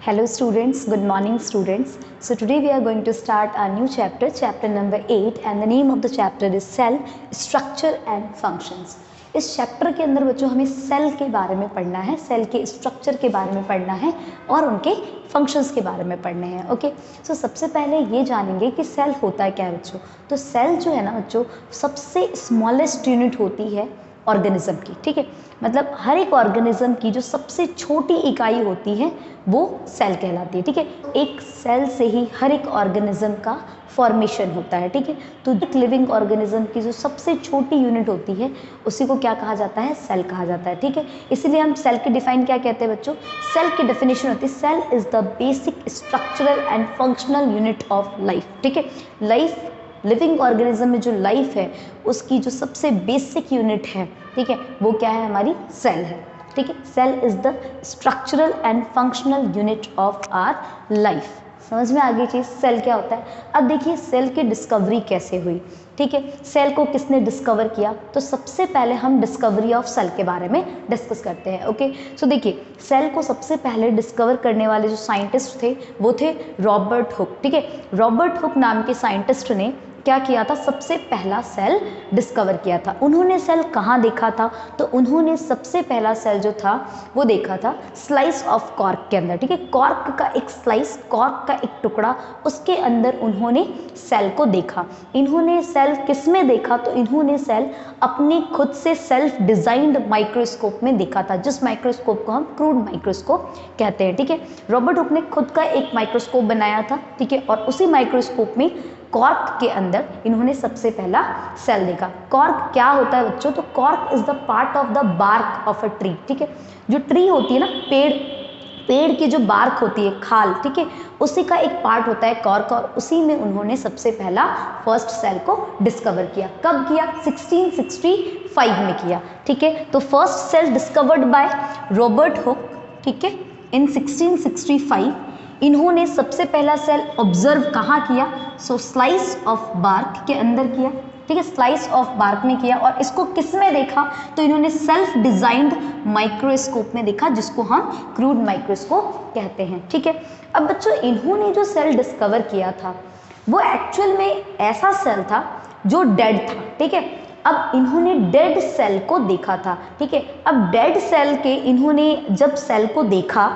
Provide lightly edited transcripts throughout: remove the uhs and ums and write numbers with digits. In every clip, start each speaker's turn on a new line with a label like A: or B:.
A: Hello students, good morning students. So today we are going to start our new chapter, chapter number 8, and the name of the chapter is Cell Structure and Functions. इस chapter के अंदर बच्चों हमें cell के बारे में पढ़ना है, सेल के स्ट्रक्चर के बारे में पढ़ना है और उनके फंक्शंस के बारे में पढ़ने हैं। ओके, सो सबसे पहले ये जानेंगे कि सेल होता है क्या है बच्चों। तो सेल जो है ना बच्चों, सबसे स्मॉलेस्ट यूनिट होती है ऑर्गेनिज्म की, ठीक है। मतलब हर एक ऑर्गेनिज्म की जो सबसे छोटी इकाई होती है वो सेल कहलाती है, ठीक है। एक सेल से ही हर एक ऑर्गेनिज्म का फॉर्मेशन होता है, ठीक है। तो एक लिविंग ऑर्गेनिज्म की जो सबसे छोटी यूनिट होती है उसी को क्या कहा जाता है, सेल कहा जाता है, ठीक है। इसीलिए हम सेल की डिफाइन क्या कहते हैं बच्चों, सेल की डेफिनेशन होती है cell is the basic structural and functional unit of life, ठीक है। लाइफ, लिविंग ऑर्गेनिज्म में जो लाइफ है उसकी जो सबसे बेसिक यूनिट है, ठीक है, वो क्या है, हमारी सेल है, ठीक है। Cell is the structural and functional unit of our life. समझ में आ गई चीज़, सेल क्या होता है। अब देखिए सेल की डिस्कवरी कैसे हुई, ठीक है। सेल को किसने डिस्कवर किया, तो सबसे पहले हम डिस्कवरी ऑफ सेल के बारे में डिस्कस करते हैं। ओके, सो देखिए सेल को सबसे पहले डिस्कवर करने वाले जो साइंटिस्ट थे वो थे रॉबर्ट हुक, ठीक है। रॉबर्ट हुक नाम के साइंटिस्ट ने क्या किया था, सबसे पहला सेल डिस्कवर किया था। उन्होंने सेल कहाँ देखा था, तो उन्होंने सबसे पहला सेल जो था वो देखा था स्लाइस ऑफ कॉर्क के अंदर, ठीक है। कॉर्क का एक स्लाइस, कॉर्क का एक टुकड़ा, उसके अंदर उन्होंने सेल को देखा। इन्होंने सेल किस में देखा, तो इन्होंने सेल अपने खुद से सेल्फ डिजाइंड माइक्रोस्कोप में देखा था, जिस माइक्रोस्कोप को हम क्रूड माइक्रोस्कोप कहते हैं, ठीक है। रॉबर्ट हुक ने खुद का एक माइक्रोस्कोप बनाया था, ठीक है, और उसी माइक्रोस्कोप में कॉर्क के अंदर इन्होंने सबसे पहला सेल देखा। कॉर्क क्या होता है बच्चों, तो cork is the part of the bark of a tree, ठीक है। जो ट्री होती है ना, पेड़ की जो बार्क होती है, खाल, ठीक है, उसी का एक पार्ट होता है कॉर्क, और उसी में उन्होंने सबसे पहला फर्स्ट सेल को डिस्कवर किया। कब किया, 1665 में किया, ठीक है। तो first cell discovered by Robert Hooke, ठीक है, इन 1665। इन्होंने सबसे पहला सेल ऑब्जर्व कहाँ किया, सो स्लाइस ऑफ बार्क के अंदर किया, ठीक है, स्लाइस ऑफ बार्क में किया। और इसको किस में देखा, तो इन्होंने सेल्फ डिजाइंड माइक्रोस्कोप में देखा, जिसको हम क्रूड माइक्रोस्कोप कहते हैं, ठीक है। अब बच्चों इन्होंने जो सेल डिस्कवर किया था वो एक्चुअल में ऐसा सेल था जो डेड था, ठीक है। अब इन्होंने डेड सेल को देखा था, ठीक है। अब डेड सेल के इन्होंने जब सेल को देखा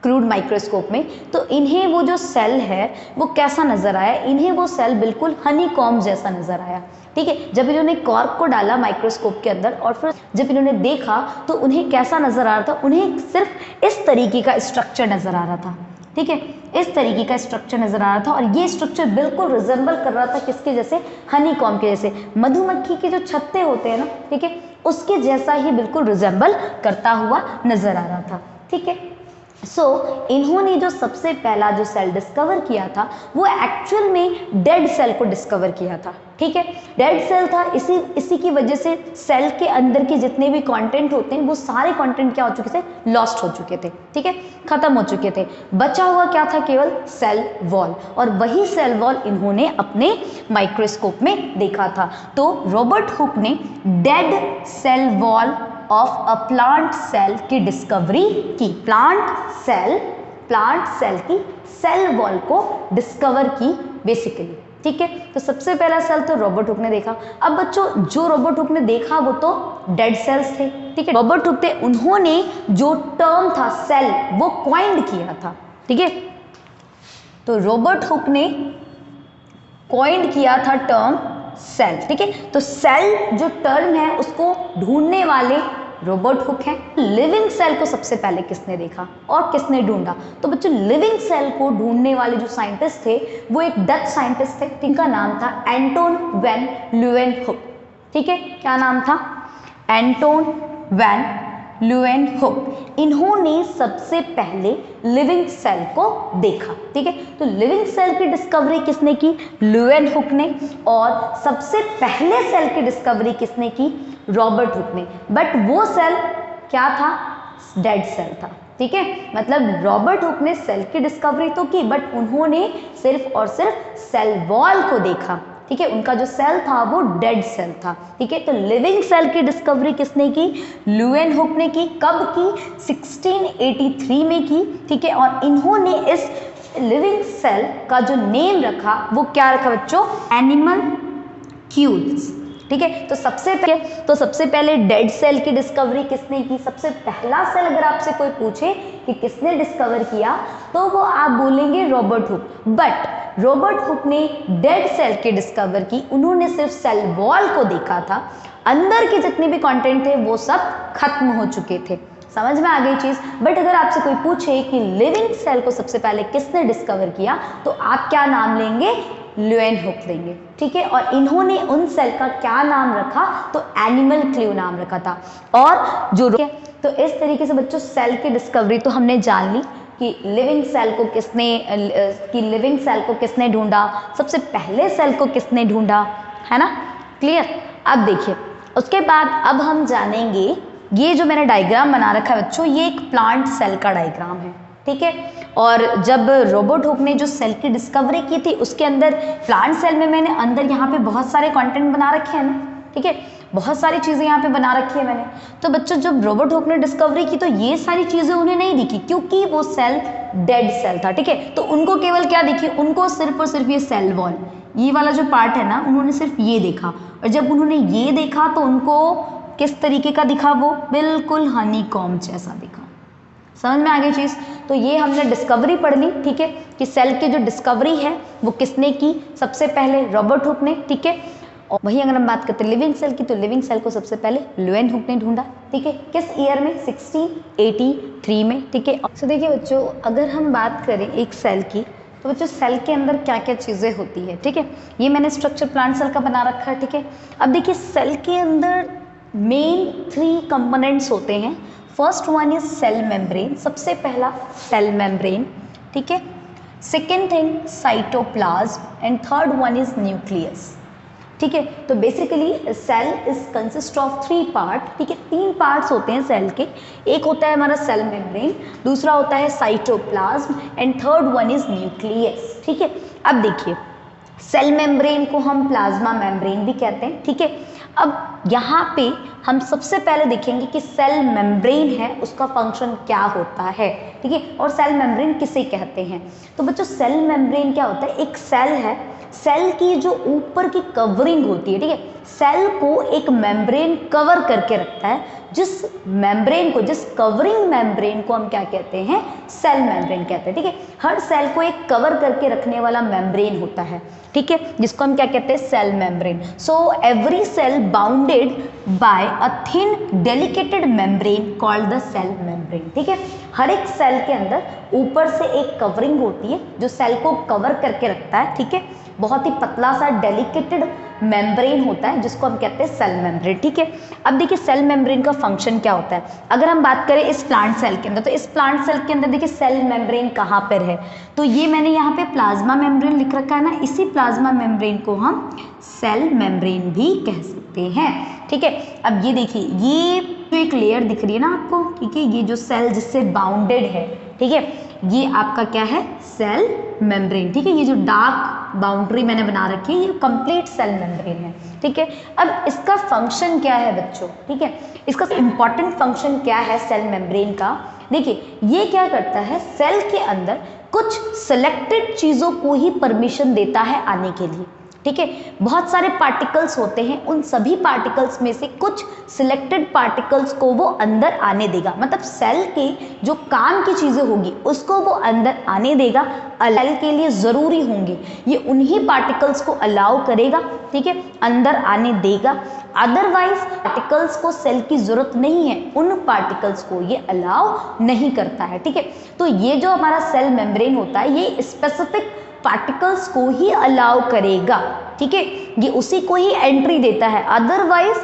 A: क्रूड माइक्रोस्कोप में, तो इन्हें वो जो सेल है वो कैसा नजर आया, इन्हें वो सेल बिल्कुल हनी कॉम्ब जैसा नजर आया, ठीक है। जब इन्होंने कॉर्क को डाला माइक्रोस्कोप के अंदर और फिर जब इन्होंने देखा तो उन्हें कैसा नजर आ रहा था, उन्हें सिर्फ इस तरीके का स्ट्रक्चर नजर आ रहा था, ठीक है, इस तरीके का स्ट्रक्चर नजर आ रहा था। और ये स्ट्रक्चर बिल्कुल रिजेंबल कर रहा था किसके जैसे, हनी कॉम्ब के जैसे, मधुमक्खी के जो छत्ते होते हैं ना, ठीक है, उसके जैसा ही बिल्कुल रिजेंबल करता हुआ नजर आ रहा था, ठीक है। सो इन्होंने जो सबसे पहला जो सेल डिस्कवर किया था वो एक्चुअल में डेड सेल को डिस्कवर किया था, ठीक है। डेड सेल था, इसी की वजह से सेल के अंदर के जितने भी कंटेंट होते हैं वो सारे कंटेंट क्या हो चुके थे, लॉस्ट हो चुके थे, ठीक है, खत्म हो चुके थे। बचा हुआ क्या था, केवल सेल वॉल, और वही सेल वॉल इन्होंने अपने माइक्रोस्कोप में देखा था। तो रॉबर्ट हुक ने dead cell wall of a plant cell की डिस्कवरी की, प्लांट सेल की सेल वॉल को डिस्कवर की बेसिकली, ठीक है। तो सबसे पहला सेल तो रॉबर्ट हुक ने देखा। अब बच्चों जो रॉबर्ट हुक ने देखा वो तो डेड सेल्स थे, ठीक है। रॉबर्ट हुक थे, उन्होंने जो टर्म था सेल वो कॉइंड किया था, ठीक है। तो रॉबर्ट हुक ने कॉइंड किया था टर्म सेल, ठीक है। तो सेल जो टर्म है उसको ढूंढने वाले रॉबर्ट हुक हैं। लिविंग सेल को सबसे पहले किसने देखा और किसने ढूंढा, तो बच्चों लिविंग सेल को ढूंढने वाले जो साइंटिस्ट थे वो एक डच साइंटिस्ट थे, जिनका नाम था एंटोन वैन ल्यूवेनहुक, ठीक है। क्या नाम था, एंटोन वैन ल्यूवेनहुक। इन्होंने सबसे पहले लिविंग सेल को देखा, ठीक है। तो लिविंग सेल की डिस्कवरी किसने की, ल्यूवेनहुक ने, और सबसे पहले सेल की डिस्कवरी किसने की, रॉबर्ट हुक ने। बट वो सेल क्या था, डेड सेल था, ठीक है। मतलब रॉबर्ट हुक ने सेल की डिस्कवरी तो की बट उन्होंने सिर्फ और सिर्फ सेल वॉल को देखा, ठीक है, उनका जो सेल था वो डेड सेल था, ठीक है। तो लिविंग सेल की डिस्कवरी किसने की? ल्यूएनहुक ने की। कब की? 1683 में की, ठीक है। और इन्होंने इस लिविंग सेल का जो नेम रखा वो क्या रखा बच्चों? एनिमलक्यूल्स, ठीक है। तो सबसे पहले डेड सेल की डिस्कवरी किसने की? सबसे पहला सेल अगर आपसे कोई पूछे कि किसने डिस्कवर किया तो वो आप बोलेंगे Robert Hooke. But Robert Hooke ने डेड सेल की डिस्कवर की, उन्होंने सिर्फ सेल वॉल को देखा था, अंदर के जितने भी कंटेंट थे वो सब खत्म हो चुके थे। समझ में आ गई चीज? बट अगर आपसे कोई पूछे कि लिविंग सेल को सबसे पहले किसने डिस्कवर किया तो आप क्या नाम लेंगे? ल्यूएनहुक लेंगे, ठीक है। और इन्होंने उन सेल का क्या नाम रखा? तो एनिमल क्लू नाम रखा था। और जो तो इस तरीके से बच्चों सेल की डिस्कवरी तो हमने जान ली कि लिविंग सेल को किसने ढूंढा, सबसे पहले सेल को किसने ढूंढा, है ना? क्लियर? अब देखिए उसके बाद अब हम जानेंगे, ये जो मैंने डायग्राम बना रखा है बच्चों, ये एक प्लांट सेल का डायग्राम है, ठीक है। और जब रॉबर्ट हुक ने जो सेल की डिस्कवरी की थी उसके अंदर प्लांट सेल में मैंने अंदर यहाँ पे बहुत सारे कंटेंट बना रखे हैं ना, ठीक है, बहुत सारी चीज़ें यहाँ पे बना रखी है मैंने। तो बच्चों जब रॉबर्ट हुक ने डिस्कवरी की तो ये सारी चीज़ें उन्हें नहीं दिखी क्योंकि वो सेल डेड सेल था, ठीक है। तो उनको केवल क्या दिखी? उनको सिर्फ और सिर्फ ये सेल वॉल, ये वाला जो पार्ट है ना, उन्होंने सिर्फ ये देखा। और जब उन्होंने ये देखा तो उनको किस तरीके का दिखा? वो बिल्कुल हनीकॉम्ब जैसा दिखा। समझ में आ गई चीज़? तो ये हमने डिस्कवरी पढ़ ली, ठीक है, कि सेल की जो डिस्कवरी है वो किसने की? सबसे पहले रॉबर्ट हुक ने, ठीक है। और वहीं अगर हम बात करते हैं लिविंग सेल की तो लिविंग सेल को सबसे पहले ल्यूएनहुक ने ढूंढा, ठीक है। किस ईयर में? 1683 में, ठीक है। तो देखिए बच्चों अगर हम बात करें एक सेल की तो बच्चों सेल के अंदर क्या क्या चीज़ें होती है, ठीक है। ये मैंने स्ट्रक्चर प्लांट सेल का बना रखा है, ठीक है। अब देखिए सेल के अंदर मेन 3 कंपोनेंट्स होते हैं। First one is cell membrane, सबसे पहला सेल मेम्ब्रेन, ठीक है। Second thing cytoplasm and third one is nucleus, ठीक है। तो basically cell is consist of 3 part, ठीक है। 3 पार्ट्स होते हैं सेल के। एक होता है हमारा सेल मेम्ब्रेन, दूसरा होता है cytoplasm and third one is nucleus, ठीक है। अब देखिए सेल मेम्ब्रेन को हम प्लाज्मा मेम्ब्रेन भी कहते हैं, ठीक है। अब यहाँ पे हम सबसे पहले देखेंगे कि सेल मेम्ब्रेन है उसका फंक्शन क्या होता है, ठीक है। और सेल मेम्ब्रेन किसे कहते हैं? तो बच्चों सेल मेम्ब्रेन क्या होता है? एक सेल है, सेल की जो ऊपर की कवरिंग होती है, ठीक है, सेल को एक मेम्ब्रेन कवर करके रखता है, जिस मेम्ब्रेन को, जिस कवरिंग मेम्ब्रेन को हम क्या कहते हैं? सेल मेम्ब्रेन कहते हैं, ठीक है। हर सेल को एक कवर करके रखने वाला मेम्ब्रेन होता है, ठीक है, जिसको हम क्या कहते हैं? Cell membrane. So every cell bounded by a thin delicated membrane called the cell membrane, ठीक है। हर एक सेल के अंदर ऊपर से एक कवरिंग होती है जो सेल को कवर करके रखता है, ठीक है। बहुत ही पतला सा डेलिकेटेड मेम्ब्रेन होता है जिसको हम कहते हैं सेल मेम्ब्रेन, ठीक है। अब देखिए सेल मेम्ब्रेन का फंक्शन क्या होता है। अगर हम बात करें इस प्लांट सेल के अंदर, तो इस प्लांट सेल के अंदर देखिए सेल मेम्ब्रेन कहाँ पर है? तो ये मैंने यहाँ पे प्लाज्मा मेम्ब्रेन लिख रखा है ना, इसी प्लाज्मा मेम्ब्रेन को हम सेल मेम्ब्रेन भी कह सकते हैं, ठीक है। अब ये देखिए ये जो एक लेयर दिख रही है ना आपको, ठीक है, ये जो सेल जिससे बाउंडेड है, ठीक है, ये आपका क्या है? सेल मेम्ब्रेन, ठीक है। ये जो डार्क बाउंड्री मैंने बना रखी है ये कंप्लीट सेल मेम्ब्रेन है, ठीक है। अब इसका फंक्शन क्या है बच्चों, ठीक है, इसका इंपॉर्टेंट फंक्शन क्या है सेल मेम्ब्रेन का? देखिए ये क्या करता है, सेल के अंदर कुछ सिलेक्टेड चीज़ों को ही परमिशन देता है आने के लिए, ठीक है। बहुत सारे पार्टिकल्स होते हैं, उन सभी पार्टिकल्स में से कुछ सिलेक्टेड पार्टिकल्स को वो अंदर आने देगा, मतलब सेल के जो काम की चीज़ें होगी उसको वो अंदर आने देगा, सेल के लिए ज़रूरी होंगे ये उन्हीं पार्टिकल्स को अलाउ करेगा, ठीक है, अंदर आने देगा। अदरवाइज पार्टिकल्स को सेल की ज़रूरत नहीं है, उन पार्टिकल्स को ये अलाउ नहीं करता है, ठीक है। तो ये जो हमारा सेल मेम्ब्रेन होता है ये स्पेसिफिक पार्टिकल्स को ही अलाउ करेगा, ठीक है, ये उसी को ही एंट्री देता है, अदरवाइज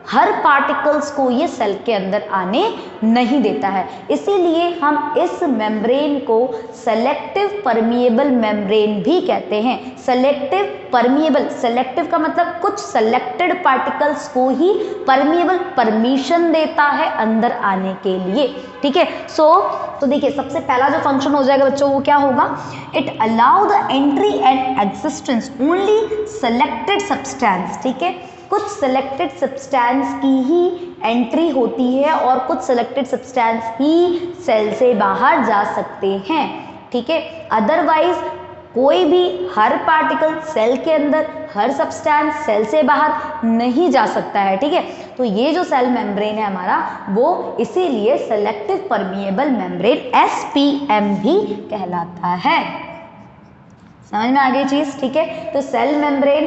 A: हर पार्टिकल्स को ये सेल के अंदर आने नहीं देता है। इसीलिए हम इस मेम्ब्रेन को सेलेक्टिव परमिएबल मेम्ब्रेन भी कहते हैं। सेलेक्टिव परमिएबल, सेलेक्टिव का मतलब कुछ सेलेक्टेड पार्टिकल्स को ही परमिएबल परमिशन देता है अंदर आने के लिए, ठीक है। तो देखिए सबसे पहला जो फंक्शन हो जाएगा बच्चों वो क्या होगा, it allow the entry and existence only selected substance, ठीक है। कुछ सेलेक्टेड सब्सटेंस की ही एंट्री होती है और कुछ सेलेक्टेड सब्सटेंस ही सेल से बाहर जा सकते हैं, ठीक है। अदरवाइज कोई भी हर पार्टिकल सेल के अंदर, हर सब्सटेंस सेल से बाहर नहीं जा सकता है, ठीक है। तो ये जो सेल मेम्ब्रेन है हमारा वो इसीलिए सेलेक्टिव परमिएबल मेम्ब्रेन SPM भी कहलाता है। समझ में आ गई चीज, ठीक है। तो cell membrane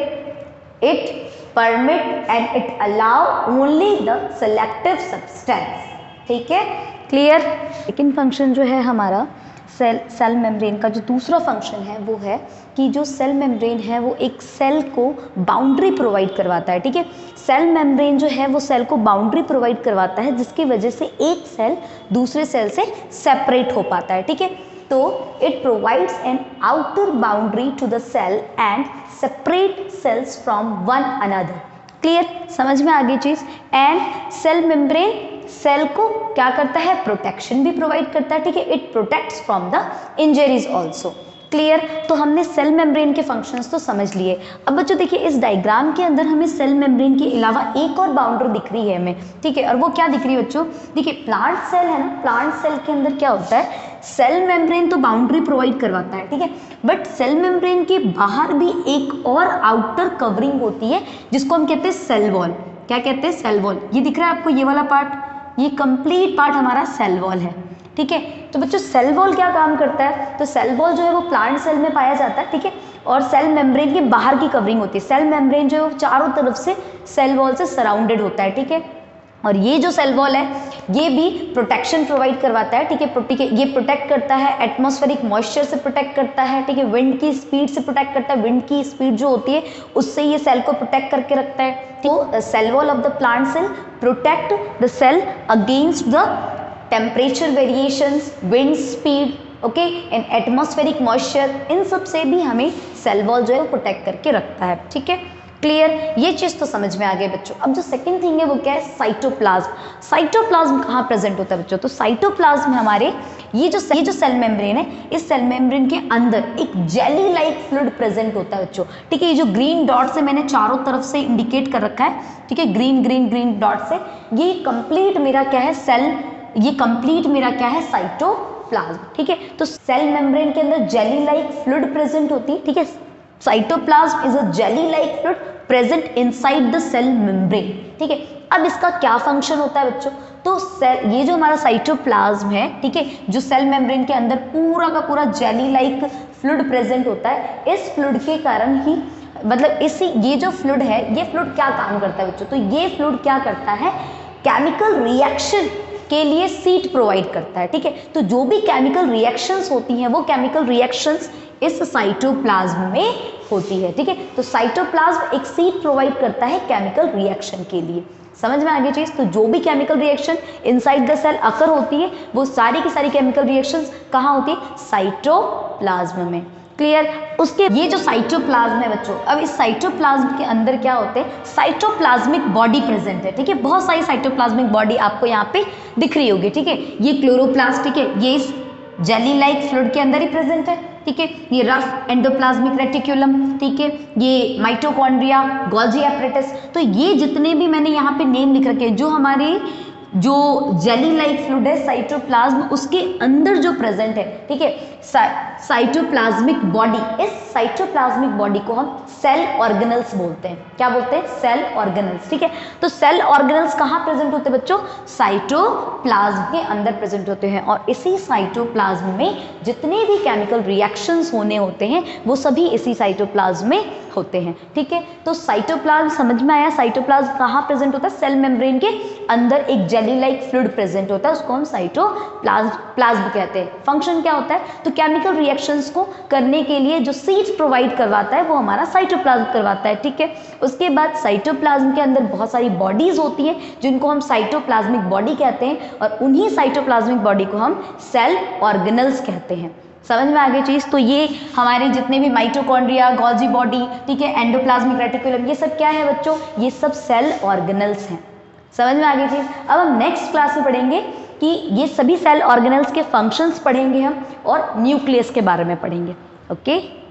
A: it permit and it allow only the selective substance, ठीक है, क्लियर। सेकेंड फंक्शन जो है हमारा सेल मेम्ब्रेन का, जो दूसरा फंक्शन है वो है कि जो सेल मेम्ब्रेन है वो एक सेल को बाउंड्री प्रोवाइड करवाता है, ठीक है। सेल मेम्ब्रेन जो है वो सेल को बाउंड्री प्रोवाइड करवाता है जिसकी वजह से एक सेल दूसरे सेल से सेपरेट हो पाता है, ठीक है। तो it provides an outer boundary to the cell and separate cells from one another, clear, समझ में आ गई चीज। एंड सेल मेम्ब्रेन सेल को क्या करता है, प्रोटेक्शन भी प्रोवाइड करता है, ठीक है। It protects from the injuries also, clear. तो हमने सेल मेम्ब्रेन के फंक्शंस तो समझ लिए। अब बच्चों देखिए इस डायग्राम के अंदर हमें सेल मेम्ब्रेन के अलावा एक और बाउंड्री दिख रही है हमें, ठीक है। और वो क्या दिख रही है बच्चों, देखिए प्लांट सेल है ना, प्लांट सेल के अंदर क्या होता है, सेल मेम्ब्रेन तो बाउंड्री प्रोवाइड करवाता है, ठीक है, बट सेल मेम्ब्रेन के बाहर भी एक और आउटर कवरिंग होती है जिसको हम कहते हैं सेल वॉल। क्या कहते हैं, सेल वॉल। ये दिख रहा है आपको ये वाला पार्ट, ये कंप्लीट पार्ट हमारा सेल वॉल है, ठीक है। तो बच्चों सेल वॉल क्या काम करता है, तो सेल वॉल जो है वो प्लांट सेल में पाया जाता है, ठीक है। और सेल मेम्ब्रेन के बाहर की कवरिंग होती है। सेल मेम्ब्रेन जो है वो चारों तरफ से सेल वॉल से सराउंडेड होता है, ठीक है। और ये जो सेल वॉल है ये भी प्रोटेक्शन प्रोवाइड करवाता है, ठीक है। ये प्रोटेक्ट करता है एटमॉस्फेरिक मॉइस्चर से प्रोटेक्ट करता है, ठीक है। विंड की स्पीड से प्रोटेक्ट करता है, विंड की स्पीड जो होती है उससे ये सेल को प्रोटेक्ट करके रखता है। तो cell wall of the plant cell protect the cell against the temperature variations, wind speed, okay, and atmospheric moisture, इन सब से भी हमें सेल वॉल जो है प्रोटेक्ट करके रखता है, ठीक है, क्लियर। ये चीज तो समझ में आ गई बच्चों। अब जो सेकंड थिंग है वो क्या है, साइटोप्लाज्म। साइटोप्लाज्म कहाँ प्रेजेंट होता है बच्चों, तो साइटोप्लाज्म में हमारे ये जो सेल मेम्ब्रेन है, इस सेल मेम्ब्रेन के अंदर एक जेली लाइक फ्लूइड प्रेजेंट होता है बच्चों, ठीक है। ये जो ग्रीन डॉट से मैंने चारों तरफ से इंडिकेट कर रखा है, ठीक है, ग्रीन ग्रीन ग्रीन डॉट से, ये कंप्लीट मेरा क्या है सेल, ये कंप्लीट मेरा क्या है साइटोप्लाज्म, ठीक है। तो सेल मेम्ब्रेन के अंदर जेली लाइक फ्लूइड प्रेजेंट होती है, ठीक है। Cytoplasm is a jelly like fluid present inside the cell membrane, ठीक है। अब इसका क्या फंक्शन होता है बच्चों, तो सेल, ये जो हमारा साइटोप्लाज्म है, ठीक है, जो सेल मेम्ब्रेन के अंदर पूरा का पूरा जेली लाइक फ्लूइड प्रेजेंट होता है, इस फ्लूइड के कारण ही, मतलब इसी ये जो फ्लूइड है, ये फ्लूइड क्या काम करता है बच्चों, तो ये फ्लूइड क्या करता है, केमिकल रिएक्शन के लिए सीट प्रोवाइड करता है, ठीक है। तो जो भी केमिकल रिएक्शंस होती हैं वो केमिकल रिएक्शंस इस साइटोप्लाज्म में होती है, ठीक है। तो साइटोप्लाज्म एक सीट प्रोवाइड करता है केमिकल रिएक्शन के लिए। समझ में आ गई चीज। तो जो भी chemical reaction inside the cell occur होती है वो सारी की सारी केमिकल रिएक्शंस कहाँ होती है, साइटोप्लाज्म में, क्लियर। उसके ये जो साइटोप्लाज्म है बच्चों, अब इस साइटोप्लाज्म के अंदर क्या होते हैं, साइटोप्लाज्मिक बॉडी प्रेजेंट है, ठीक है। बहुत सारी साइटोप्लाज्मिक बॉडी आपको यहाँ पे दिख रही होगी, ठीक है। ये क्लोरोप्लास्ट, ठीक है, ये इस जेली लाइक फ्लूइड के अंदर ही प्रेजेंट है, ठीक है। ये रफ एंडोप्लाज्मिक रेटिकुलम, ठीक है, ये माइटोकॉन्ड्रिया, गोल्जी एपरेटस। तो ये जितने भी मैंने यहाँ पे नेम लिख रखे हैं, जो हमारे जो जेली लाइक फ्लूइड है साइटोप्लाज्म, उसके अंदर जो प्रेजेंट है, ठीक है, साइटोप्लाज्मिक बॉडी, इस साइटोप्लाज्मिक बॉडी को हम सेल ऑर्गेनल्स बोलते हैं। क्या बोलते हैं, सेल ऑर्गेनल्स, ठीक है। तो सेल ऑर्गेनल्स कहाँ प्रेजेंट होते हैं बच्चों, साइटोप्लाज्म के अंदर प्रेजेंट होते हैं। और इसी साइटोप्लाज्म में जितने भी केमिकल रिएक्शंस होने होते हैं वो सभी इसी साइटोप्लाज्म में होते हैं। ठीक है, तो साइटोप्लाज्म समझ में आया। साइटोप्लाज्म कहाँ प्रेजेंट होता है? सेल मेम्ब्रेन के अंदर एक जेली लाइक फ्लूइड प्रेजेंट होता है, उसको हम साइटोप्लाज्म कहते हैं। फंक्शन क्या होता है? तो केमिकल रिएक्शंस को करने के लिए जो सीड्स प्रोवाइड करवाता है वो हमारा साइटोप्लाज्म करवाता है। ठीक है, उसके बाद साइटोप्लाज्म के अंदर बहुत सारी बॉडीज होती हैं जिनको हम साइटोप्लाज्मिक बॉडी कहते हैं, और उन्हीं साइटोप्लाज्मिक बॉडी को हम सेल ऑर्गेनल्स कहते हैं। समझ में आ गई चीज? तो ये हमारे जितने भी माइटोकॉन्ड्रिया, गोल्जी बॉडी, ठीक है, एंडोप्लाज्मिक रेटिकुलम, ये सब क्या है बच्चों? ये सब सेल ऑर्गेनल्स हैं। समझ में आ गई चीज? अब हम नेक्स्ट क्लास में पढ़ेंगे कि ये सभी सेल ऑर्गेनल्स के फंक्शंस पढ़ेंगे हम, और न्यूक्लियस के बारे में पढ़ेंगे। ओके।